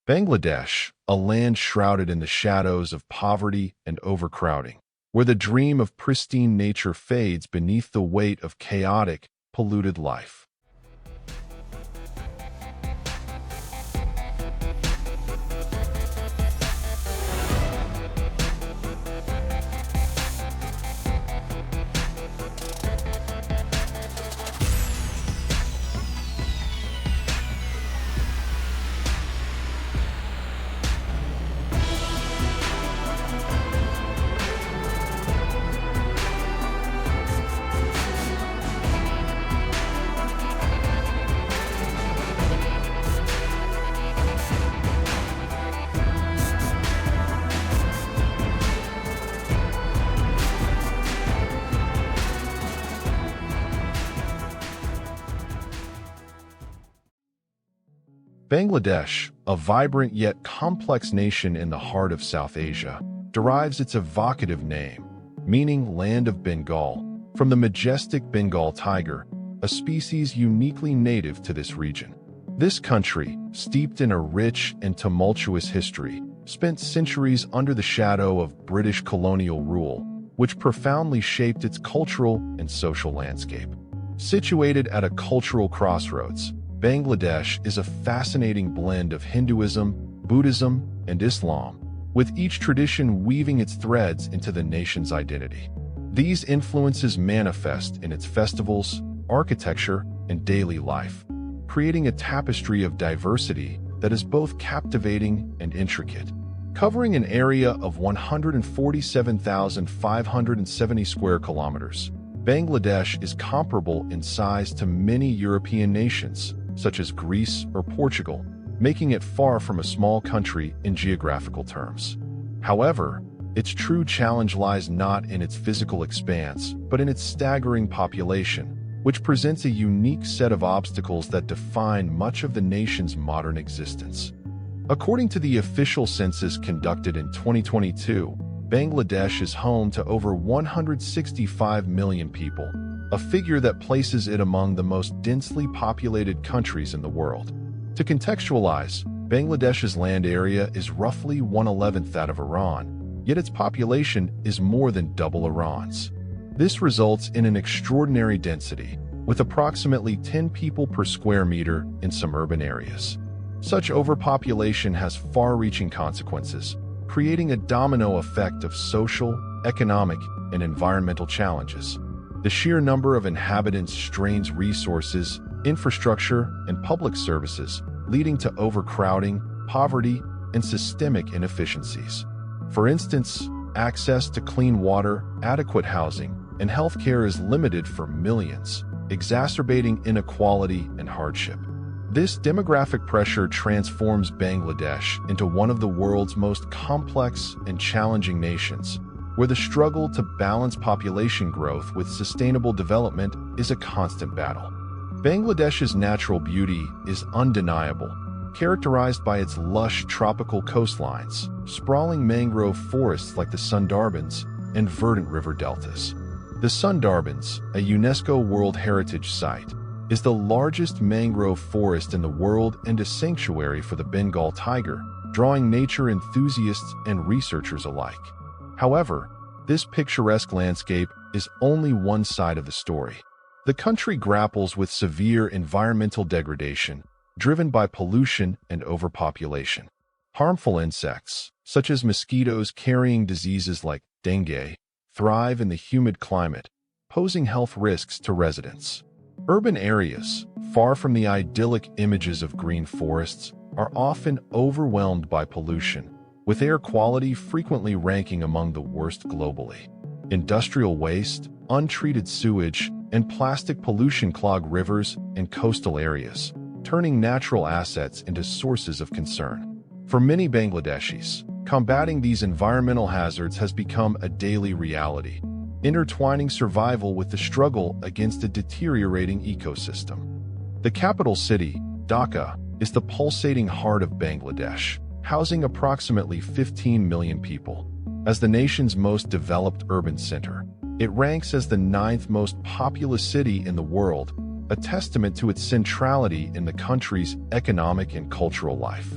Bangladesh, a land shrouded in the shadows of poverty and overcrowding, where the dream of pristine nature fades beneath the weight of chaotic, polluted life. Bangladesh, a vibrant yet complex nation in the heart of South Asia, derives its evocative name, meaning Land of Bengal, from the majestic Bengal tiger, a species uniquely native to this region. This country, steeped in a rich and tumultuous history, spent centuries under the shadow of British colonial rule, which profoundly shaped its cultural and social landscape. Situated at a cultural crossroads, Bangladesh is a fascinating blend of Hinduism, Buddhism, and Islam, with each tradition weaving its threads into the nation's identity. These influences manifest in its festivals, architecture, and daily life, creating a tapestry of diversity that is both captivating and intricate. Covering an area of 147,570 square kilometers, Bangladesh is comparable in size to many European nations, such as Greece or Portugal, making it far from a small country in geographical terms. However, its true challenge lies not in its physical expanse, but in its staggering population, which presents a unique set of obstacles that define much of the nation's modern existence. According to the official census conducted in 2022, Bangladesh is home to over 165 million people, a figure that places it among the most densely populated countries in the world. To contextualize, Bangladesh's land area is roughly 1/11 that of Iran, yet its population is more than double Iran's. This results in an extraordinary density, with approximately 10 people per square meter in some urban areas. Such overpopulation has far-reaching consequences, creating a domino effect of social, economic, and environmental challenges. The sheer number of inhabitants strains resources, infrastructure, and public services, leading to overcrowding, poverty, and systemic inefficiencies. For instance, access to clean water, adequate housing, and healthcare is limited for millions, exacerbating inequality and hardship. This demographic pressure transforms Bangladesh into one of the world's most complex and challenging nations, where the struggle to balance population growth with sustainable development is a constant battle. Bangladesh's natural beauty is undeniable, characterized by its lush tropical coastlines, sprawling mangrove forests like the Sundarbans, and verdant river deltas. The Sundarbans, a UNESCO World Heritage Site, is the largest mangrove forest in the world and a sanctuary for the Bengal tiger, drawing nature enthusiasts and researchers alike. However, this picturesque landscape is only one side of the story. The country grapples with severe environmental degradation, driven by pollution and overpopulation. Harmful insects, such as mosquitoes carrying diseases like dengue, thrive in the humid climate, posing health risks to residents. Urban areas, far from the idyllic images of green forests, are often overwhelmed by pollution, with air quality frequently ranking among the worst globally. Industrial waste, untreated sewage, and plastic pollution clog rivers and coastal areas, turning natural assets into sources of concern. For many Bangladeshis, combating these environmental hazards has become a daily reality, intertwining survival with the struggle against a deteriorating ecosystem. The capital city, Dhaka, is the pulsating heart of Bangladesh, housing approximately 15 million people. As the nation's most developed urban center, it ranks as the 9th most populous city in the world, a testament to its centrality in the country's economic and cultural life.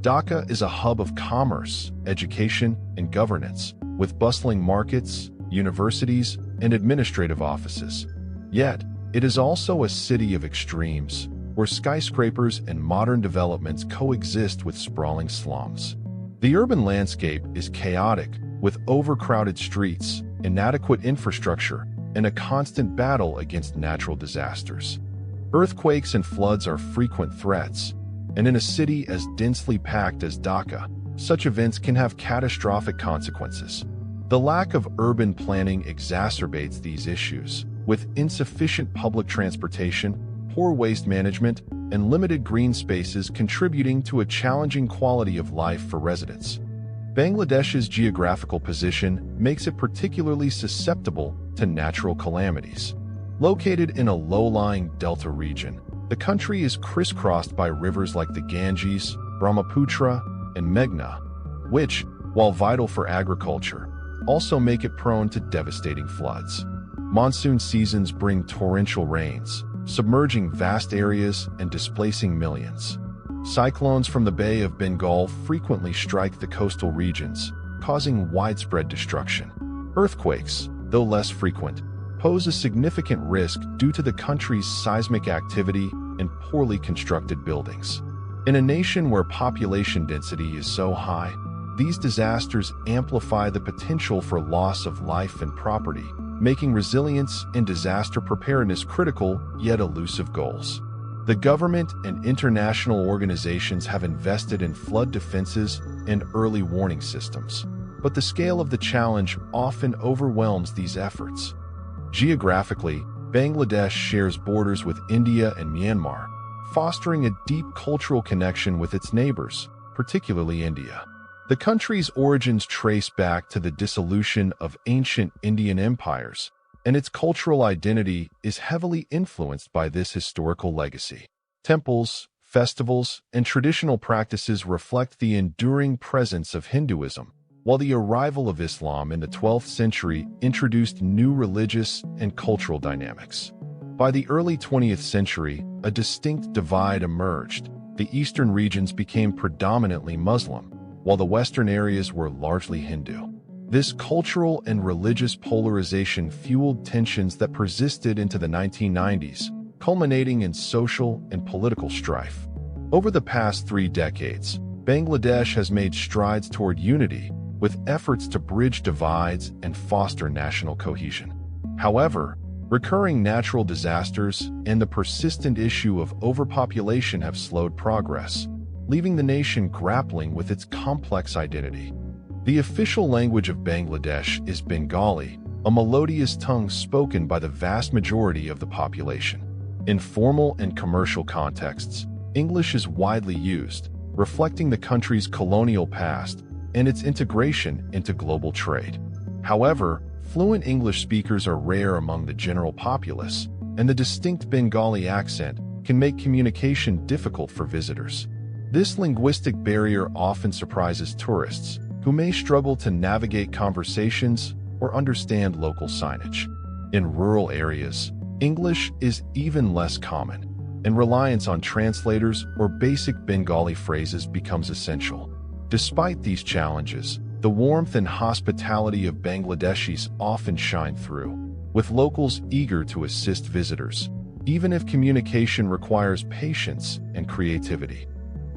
Dhaka is a hub of commerce, education, and governance, with bustling markets, universities, and administrative offices. Yet, it is also a city of extremes, where skyscrapers and modern developments coexist with sprawling slums. The urban landscape is chaotic, with overcrowded streets, inadequate infrastructure, and a constant battle against natural disasters. Earthquakes and floods are frequent threats, and in a city as densely packed as Dhaka, such events can have catastrophic consequences. The lack of urban planning exacerbates these issues, with insufficient public transportation, poor waste management, and limited green spaces contributing to a challenging quality of life for residents. Bangladesh's geographical position makes it particularly susceptible to natural calamities. Located in a low-lying delta region, the country is crisscrossed by rivers like the Ganges, Brahmaputra, and Meghna, which, while vital for agriculture, also make it prone to devastating floods. Monsoon seasons bring torrential rains, submerging vast areas and displacing millions. Cyclones from the Bay of Bengal frequently strike the coastal regions, causing widespread destruction. Earthquakes, though less frequent, pose a significant risk due to the country's seismic activity and poorly constructed buildings. In a nation where population density is so high, these disasters amplify the potential for loss of life and property, making resilience and disaster preparedness critical yet elusive goals. The government and international organizations have invested in flood defenses and early warning systems, but the scale of the challenge often overwhelms these efforts. Geographically, Bangladesh shares borders with India and Myanmar, fostering a deep cultural connection with its neighbors, particularly India. The country's origins trace back to the dissolution of ancient Indian empires, and its cultural identity is heavily influenced by this historical legacy. Temples, festivals, and traditional practices reflect the enduring presence of Hinduism, while the arrival of Islam in the 12th century introduced new religious and cultural dynamics. By the early 20th century, a distinct divide emerged. The eastern regions became predominantly Muslim, while the western areas were largely Hindu. This cultural and religious polarization fueled tensions that persisted into the 1990s, culminating in social and political strife. Over the past 3 decades, Bangladesh has made strides toward unity, with efforts to bridge divides and foster national cohesion. However, recurring natural disasters and the persistent issue of overpopulation have slowed progress, leaving the nation grappling with its complex identity. The official language of Bangladesh is Bengali, a melodious tongue spoken by the vast majority of the population. In formal and commercial contexts, English is widely used, reflecting the country's colonial past and its integration into global trade. However, fluent English speakers are rare among the general populace, and the distinct Bengali accent can make communication difficult for visitors. This linguistic barrier often surprises tourists, who may struggle to navigate conversations or understand local signage. In rural areas, English is even less common, and reliance on translators or basic Bengali phrases becomes essential. Despite these challenges, the warmth and hospitality of Bangladeshis often shine through, with locals eager to assist visitors, even if communication requires patience and creativity.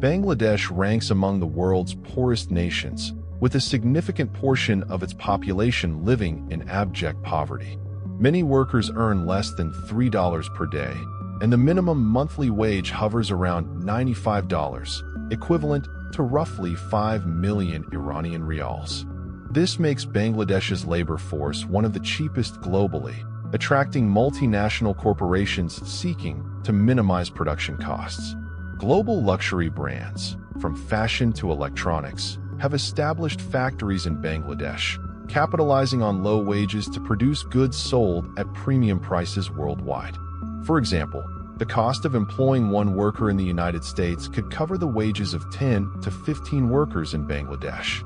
Bangladesh ranks among the world's poorest nations, with a significant portion of its population living in abject poverty. Many workers earn less than $3 per day, and the minimum monthly wage hovers around $95, equivalent to roughly 5 million Iranian rials. This makes Bangladesh's labor force one of the cheapest globally, attracting multinational corporations seeking to minimize production costs. Global luxury brands, from fashion to electronics, have established factories in Bangladesh, capitalizing on low wages to produce goods sold at premium prices worldwide. For example, the cost of employing one worker in the United States could cover the wages of 10 to 15 workers in Bangladesh.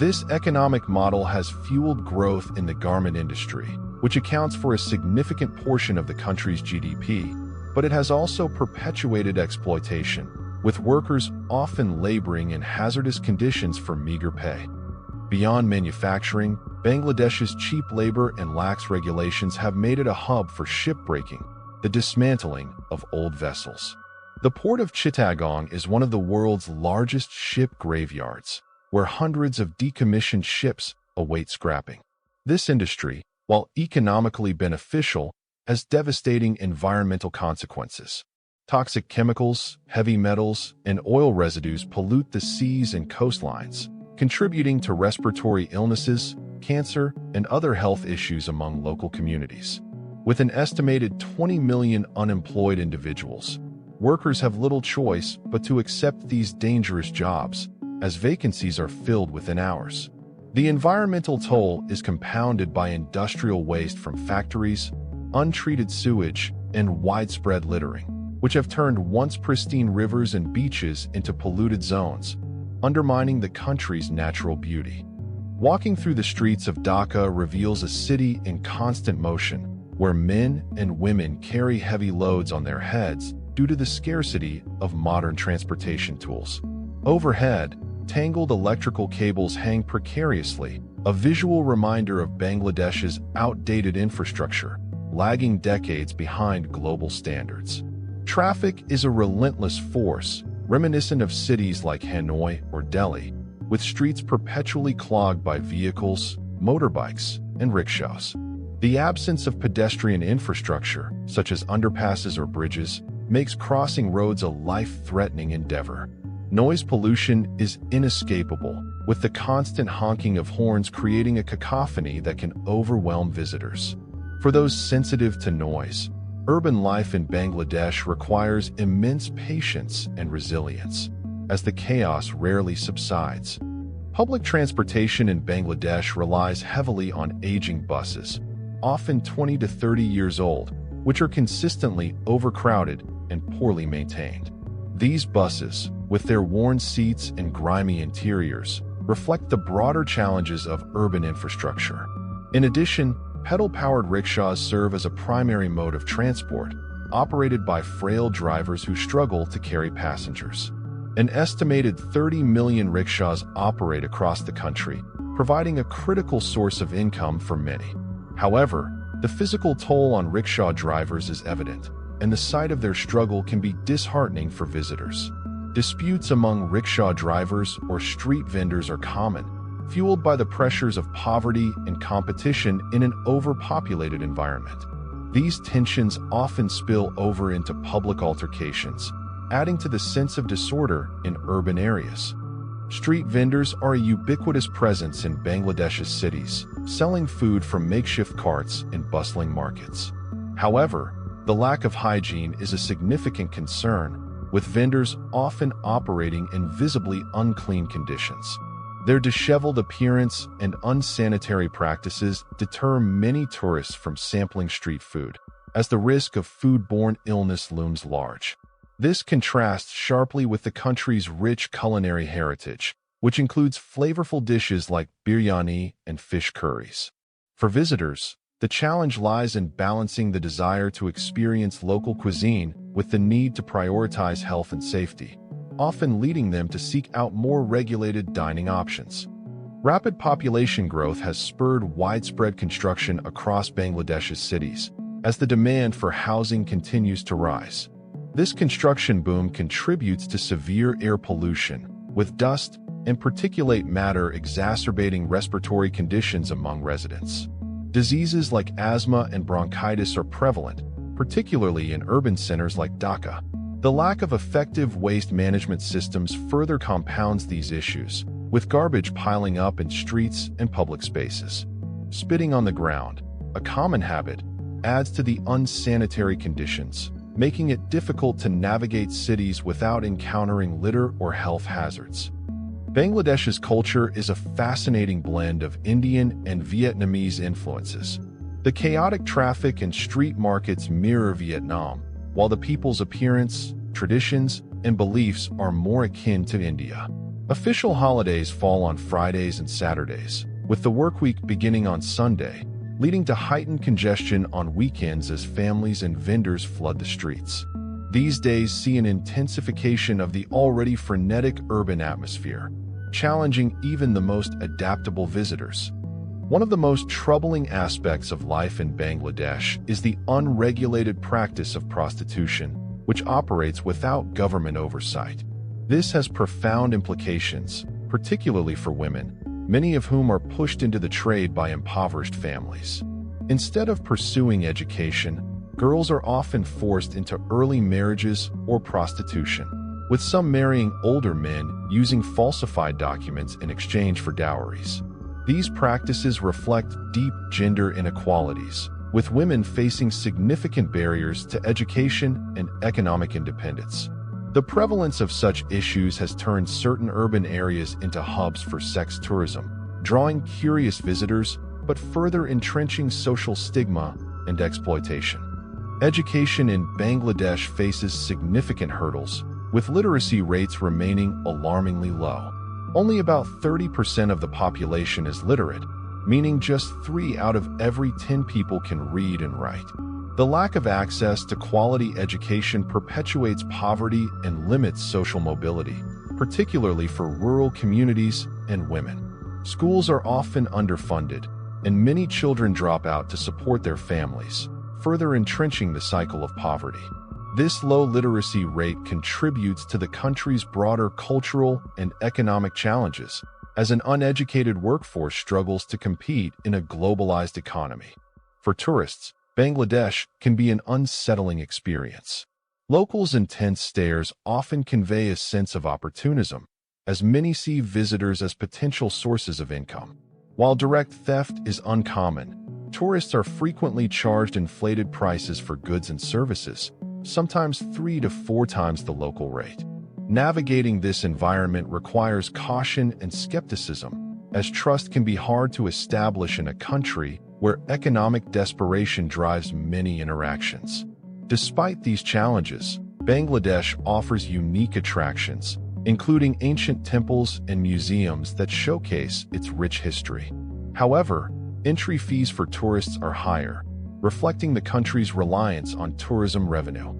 This economic model has fueled growth in the garment industry, which accounts for a significant portion of the country's GDP, but it has also perpetuated exploitation, with workers often laboring in hazardous conditions for meager pay. Beyond manufacturing, Bangladesh's cheap labor and lax regulations have made it a hub for shipbreaking, the dismantling of old vessels. The port of Chittagong is one of the world's largest ship graveyards, where hundreds of decommissioned ships await scrapping. This industry, while economically beneficial, has devastating environmental consequences. Toxic chemicals, heavy metals, and oil residues pollute the seas and coastlines, contributing to respiratory illnesses, cancer, and other health issues among local communities. With an estimated 20 million unemployed individuals, workers have little choice but to accept these dangerous jobs, as vacancies are filled within hours. The environmental toll is compounded by industrial waste from factories, untreated sewage, and widespread littering, which have turned once pristine rivers and beaches into polluted zones, undermining the country's natural beauty. Walking through the streets of Dhaka reveals a city in constant motion, where men and women carry heavy loads on their heads due to the scarcity of modern transportation tools. Overhead, tangled electrical cables hang precariously, a visual reminder of Bangladesh's outdated infrastructure, lagging decades behind global standards. Traffic is a relentless force, reminiscent of cities like Hanoi or Delhi, with streets perpetually clogged by vehicles, motorbikes, and rickshaws. The absence of pedestrian infrastructure, such as underpasses or bridges, makes crossing roads a life-threatening endeavor. Noise pollution is inescapable, with the constant honking of horns creating a cacophony that can overwhelm visitors. For those sensitive to noise, urban life in Bangladesh requires immense patience and resilience, as the chaos rarely subsides. Public transportation in Bangladesh relies heavily on aging buses, often 20 to 30 years old, which are consistently overcrowded and poorly maintained. These buses, with their worn seats and grimy interiors, reflect the broader challenges of urban infrastructure. In addition, pedal-powered rickshaws serve as a primary mode of transport, operated by frail drivers who struggle to carry passengers. An estimated 30 million rickshaws operate across the country, providing a critical source of income for many. However, the physical toll on rickshaw drivers is evident, and the sight of their struggle can be disheartening for visitors. Disputes among rickshaw drivers or street vendors are common, fueled by the pressures of poverty and competition in an overpopulated environment. These tensions often spill over into public altercations, adding to the sense of disorder in urban areas. Street vendors are a ubiquitous presence in Bangladesh's cities, selling food from makeshift carts in bustling markets. However, the lack of hygiene is a significant concern, with vendors often operating in visibly unclean conditions. Their disheveled appearance and unsanitary practices deter many tourists from sampling street food, as the risk of foodborne illness looms large. This contrasts sharply with the country's rich culinary heritage, which includes flavorful dishes like biryani and fish curries. For visitors, the challenge lies in balancing the desire to experience local cuisine with the need to prioritize health and safety, often leading them to seek out more regulated dining options. Rapid population growth has spurred widespread construction across Bangladesh's cities, as the demand for housing continues to rise. This construction boom contributes to severe air pollution, with dust and particulate matter exacerbating respiratory conditions among residents. Diseases like asthma and bronchitis are prevalent, particularly in urban centers like Dhaka. The lack of effective waste management systems further compounds these issues, with garbage piling up in streets and public spaces. Spitting on the ground, a common habit, adds to the unsanitary conditions, making it difficult to navigate cities without encountering litter or health hazards. Bangladesh's culture is a fascinating blend of Indian and Vietnamese influences. The chaotic traffic and street markets mirror Vietnam, while the people's appearance, traditions, and beliefs are more akin to India. Official holidays fall on Fridays and Saturdays, with the workweek beginning on Sunday, leading to heightened congestion on weekends as families and vendors flood the streets. these days see an intensification of the already frenetic urban atmosphere, challenging even the most adaptable visitors. One of the most troubling aspects of life in Bangladesh is the unregulated practice of prostitution, which operates without government oversight. This has profound implications, particularly for women, many of whom are pushed into the trade by impoverished families. Instead of pursuing education, girls are often forced into early marriages or prostitution, with some marrying older men using falsified documents in exchange for dowries. These practices reflect deep gender inequalities, with women facing significant barriers to education and economic independence. The prevalence of such issues has turned certain urban areas into hubs for sex tourism, drawing curious visitors but further entrenching social stigma and exploitation. Education in Bangladesh faces significant hurdles, with literacy rates remaining alarmingly low. Only about 30% of the population is literate, meaning just 3 out of every 10 people can read and write. The lack of access to quality education perpetuates poverty and limits social mobility, particularly for rural communities and women. Schools are often underfunded, and many children drop out to support their families, further entrenching the cycle of poverty. This low literacy rate contributes to the country's broader cultural and economic challenges, as an uneducated workforce struggles to compete in a globalized economy. For tourists, Bangladesh can be an unsettling experience. Locals' intense stares often convey a sense of opportunism, as many see visitors as potential sources of income. While direct theft is uncommon, tourists are frequently charged inflated prices for goods and services, sometimes 3 to 4 times the local rate. Navigating this environment requires caution and skepticism, as trust can be hard to establish in a country where economic desperation drives many interactions. Despite these challenges, Bangladesh offers unique attractions, including ancient temples and museums that showcase its rich history. However, entry fees for tourists are higher, reflecting the country's reliance on tourism revenue.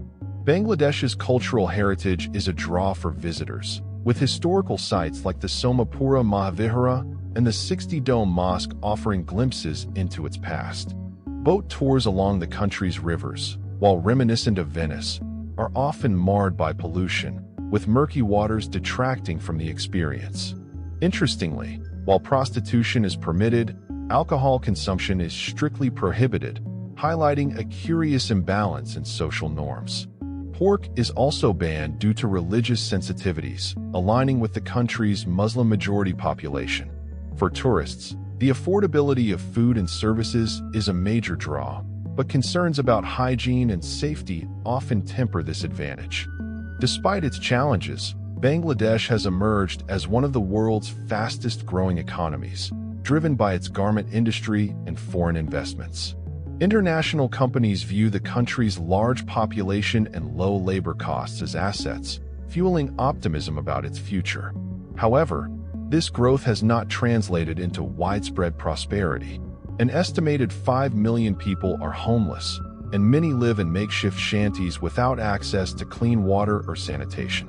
Bangladesh's cultural heritage is a draw for visitors, with historical sites like the Somapura Mahavihara and the 60-Dome Mosque offering glimpses into its past. Boat tours along the country's rivers, while reminiscent of Venice, are often marred by pollution, with murky waters detracting from the experience. Interestingly, while prostitution is permitted, alcohol consumption is strictly prohibited, highlighting a curious imbalance in social norms. Pork is also banned due to religious sensitivities, aligning with the country's Muslim-majority population. For tourists, the affordability of food and services is a major draw, but concerns about hygiene and safety often temper this advantage. Despite its challenges, Bangladesh has emerged as one of the world's fastest-growing economies, driven by its garment industry and foreign investments. International companies view the country's large population and low labor costs as assets, fueling optimism about its future. However, this growth has not translated into widespread prosperity. An estimated 5 million people are homeless, and many live in makeshift shanties without access to clean water or sanitation.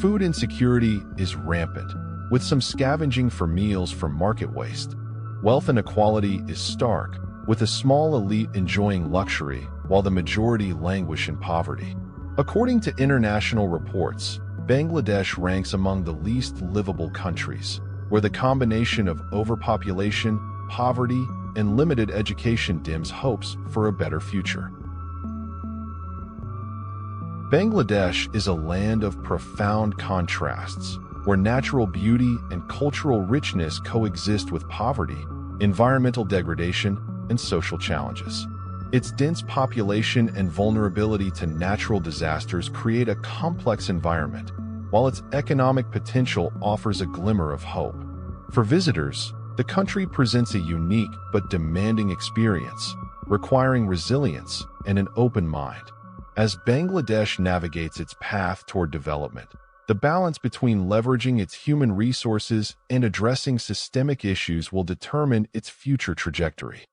Food insecurity is rampant, with some scavenging for meals from market waste. Wealth inequality is stark, with a small elite enjoying luxury while the majority languish in poverty. According to international reports, Bangladesh ranks among the least livable countries, where the combination of overpopulation, poverty, and limited education dims hopes for a better future. Bangladesh is a land of profound contrasts, where natural beauty and cultural richness coexist with poverty, environmental degradation, and social challenges. Its dense population and vulnerability to natural disasters create a complex environment, while its economic potential offers a glimmer of hope. For visitors, the country presents a unique but demanding experience, requiring resilience and an open mind. As Bangladesh navigates its path toward development, the balance between leveraging its human resources and addressing systemic issues will determine its future trajectory.